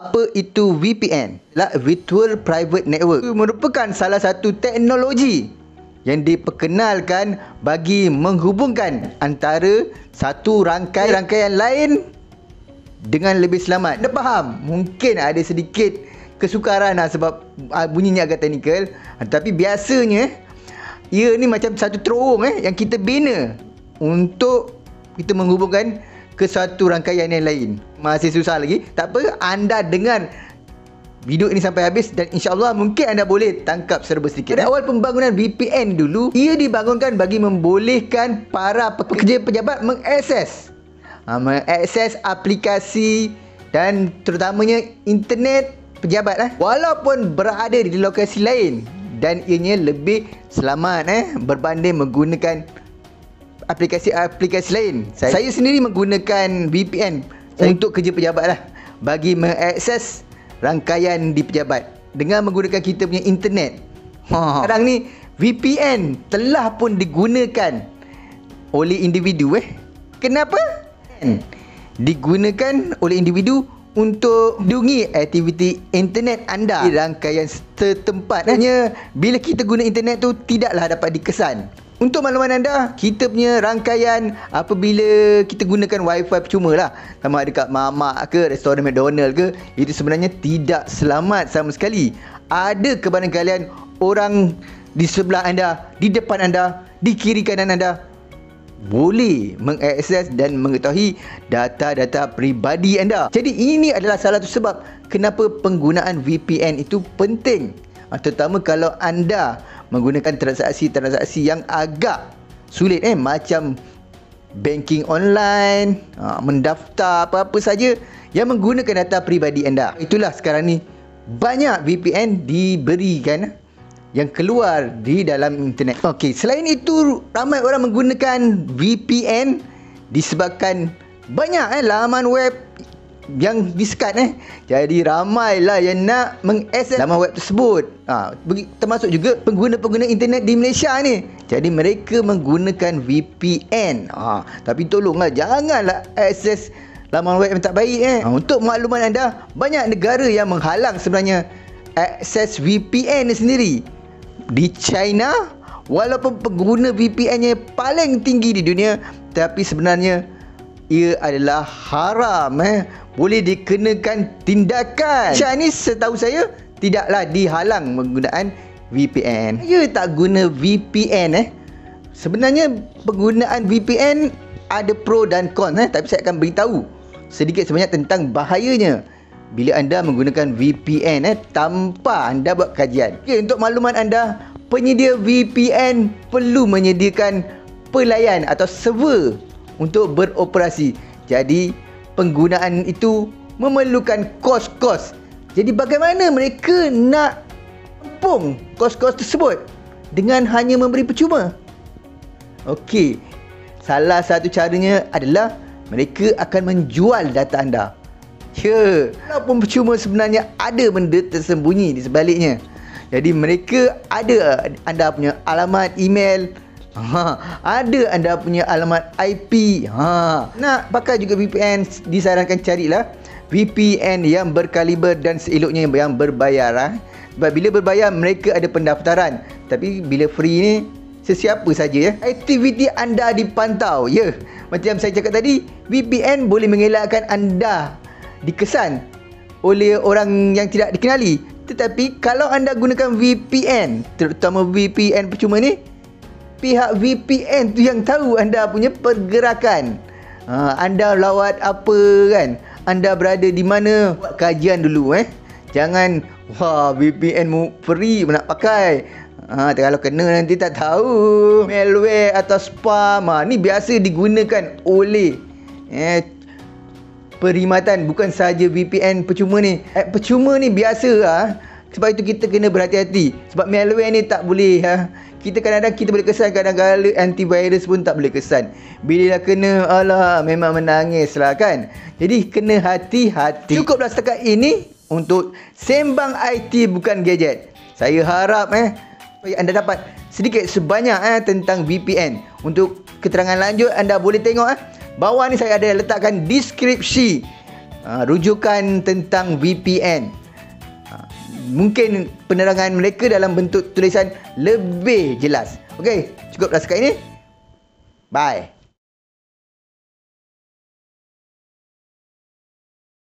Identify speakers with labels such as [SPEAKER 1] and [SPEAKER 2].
[SPEAKER 1] Apa itu VPN? Virtual Private Network. Itu merupakan salah satu teknologi yang diperkenalkan bagi menghubungkan antara satu rangkaian lain dengan lebih selamat. Anda faham? Mungkin ada sedikit kesukaran sebab bunyinya agak teknikal, tapi biasanya ia ni macam satu terowong yang kita bina untuk kita menghubungkan ke satu rangkaian yang lain. Masih susah lagi. Tak apa, anda dengar video ini sampai habis dan insya-Allah mungkin anda boleh tangkap serba sedikit. Pada awal pembangunan VPN dulu, ia dibangunkan bagi membolehkan para pekerja pejabat mengakses aplikasi dan terutamanya internet pejabat walaupun berada di lokasi lain, dan ianya lebih selamat berbanding menggunakan aplikasi-aplikasi lain. Saya sendiri menggunakan VPN untuk kerja pejabat bagi mengakses rangkaian di pejabat dengan menggunakan kita punya internet. Sekarang ni VPN telah pun digunakan oleh individu. Kenapa? Digunakan oleh individu untuk melindungi aktiviti internet anda di rangkaian setempat. Hanya bila kita guna internet tu tidaklah dapat dikesan. Untuk makluman anda, kita punya rangkaian apabila kita gunakan wifi percuma sama ada kat mamak ke restoran McDonald ke, itu sebenarnya tidak selamat sama sekali. Ada kebarangkalian orang di sebelah anda, di depan anda, di kiri kanan anda boleh mengakses dan mengetahui data-data peribadi anda. Jadi ini adalah salah satu sebab kenapa penggunaan VPN itu penting, terutama kalau anda menggunakan transaksi-transaksi yang agak sulit macam banking online, mendaftar apa-apa saja yang menggunakan data peribadi anda. Itulah sekarang ni banyak VPN diberikan yang keluar di dalam internet. Okey, selain itu ramai orang menggunakan VPN disebabkan banyak laman web yang disekat Jadi ramailah yang nak mengakses laman web tersebut. Termasuk juga pengguna-pengguna internet di Malaysia ni. Jadi mereka menggunakan VPN. Tapi tolonglah janganlah akses laman web yang tak baik Untuk makluman anda, banyak negara yang menghalang sebenarnya akses VPN ni sendiri. Di China, walaupun pengguna VPN-nya paling tinggi di dunia, tapi sebenarnya ia adalah haram boleh dikenakan tindakan. Chinese setahu saya tidaklah dihalang menggunakan VPN. Saya tak guna VPN Sebenarnya penggunaan VPN ada pro dan con tapi saya akan beritahu sedikit sebanyak tentang bahayanya bila anda menggunakan VPN tanpa anda buat kajian. Untuk makluman anda, penyedia VPN perlu menyediakan pelayan atau server untuk beroperasi. Jadi penggunaan itu memerlukan kos-kos. Jadi bagaimana mereka nak tampung kos-kos tersebut dengan hanya memberi percuma? Okey, salah satu caranya adalah mereka akan menjual data anda. Walaupun percuma, sebenarnya ada benda tersembunyi di sebaliknya. Jadi mereka ada anda punya alamat email, ada anda punya alamat IP. Nak pakai juga VPN, disarankan carilah VPN yang berkaliber dan seeloknya yang berbayar. Sebab bila berbayar mereka ada pendaftaran, tapi bila free ni sesiapa saja aktiviti anda dipantau. Macam saya cakap tadi, VPN boleh mengelakkan anda dikesan oleh orang yang tidak dikenali. Tetapi kalau anda gunakan VPN, terutama VPN percuma ni, pihak VPN tu yang tahu anda punya pergerakan. Anda lawat apa anda berada di mana. Buat kajian dulu Jangan VPN mu free nak pakai. Kalau kena nanti tak tahu malware atau spam. Ni biasa digunakan oleh perkhidmatan, bukan sahaja VPN percuma ni. Percuma ni biasa sebab itu kita kena berhati-hati. Sebab malware ni tak boleh kita kadang-kadang kita boleh kesan, kadang-kadang antivirus pun tak boleh kesan. Bila dah kena, alah memang menangis lah kan. Jadi kena hati-hati. Cukuplah setakat ini untuk Sembang IT Bukan Gadget. Saya harap supaya anda dapat sedikit sebanyak tentang VPN. Untuk keterangan lanjut anda boleh tengok bawah ni saya ada letakkan deskripsi rujukan tentang VPN. Mungkin penerangan mereka dalam bentuk tulisan lebih jelas. Okey, cukuplah sekat ini. Bye.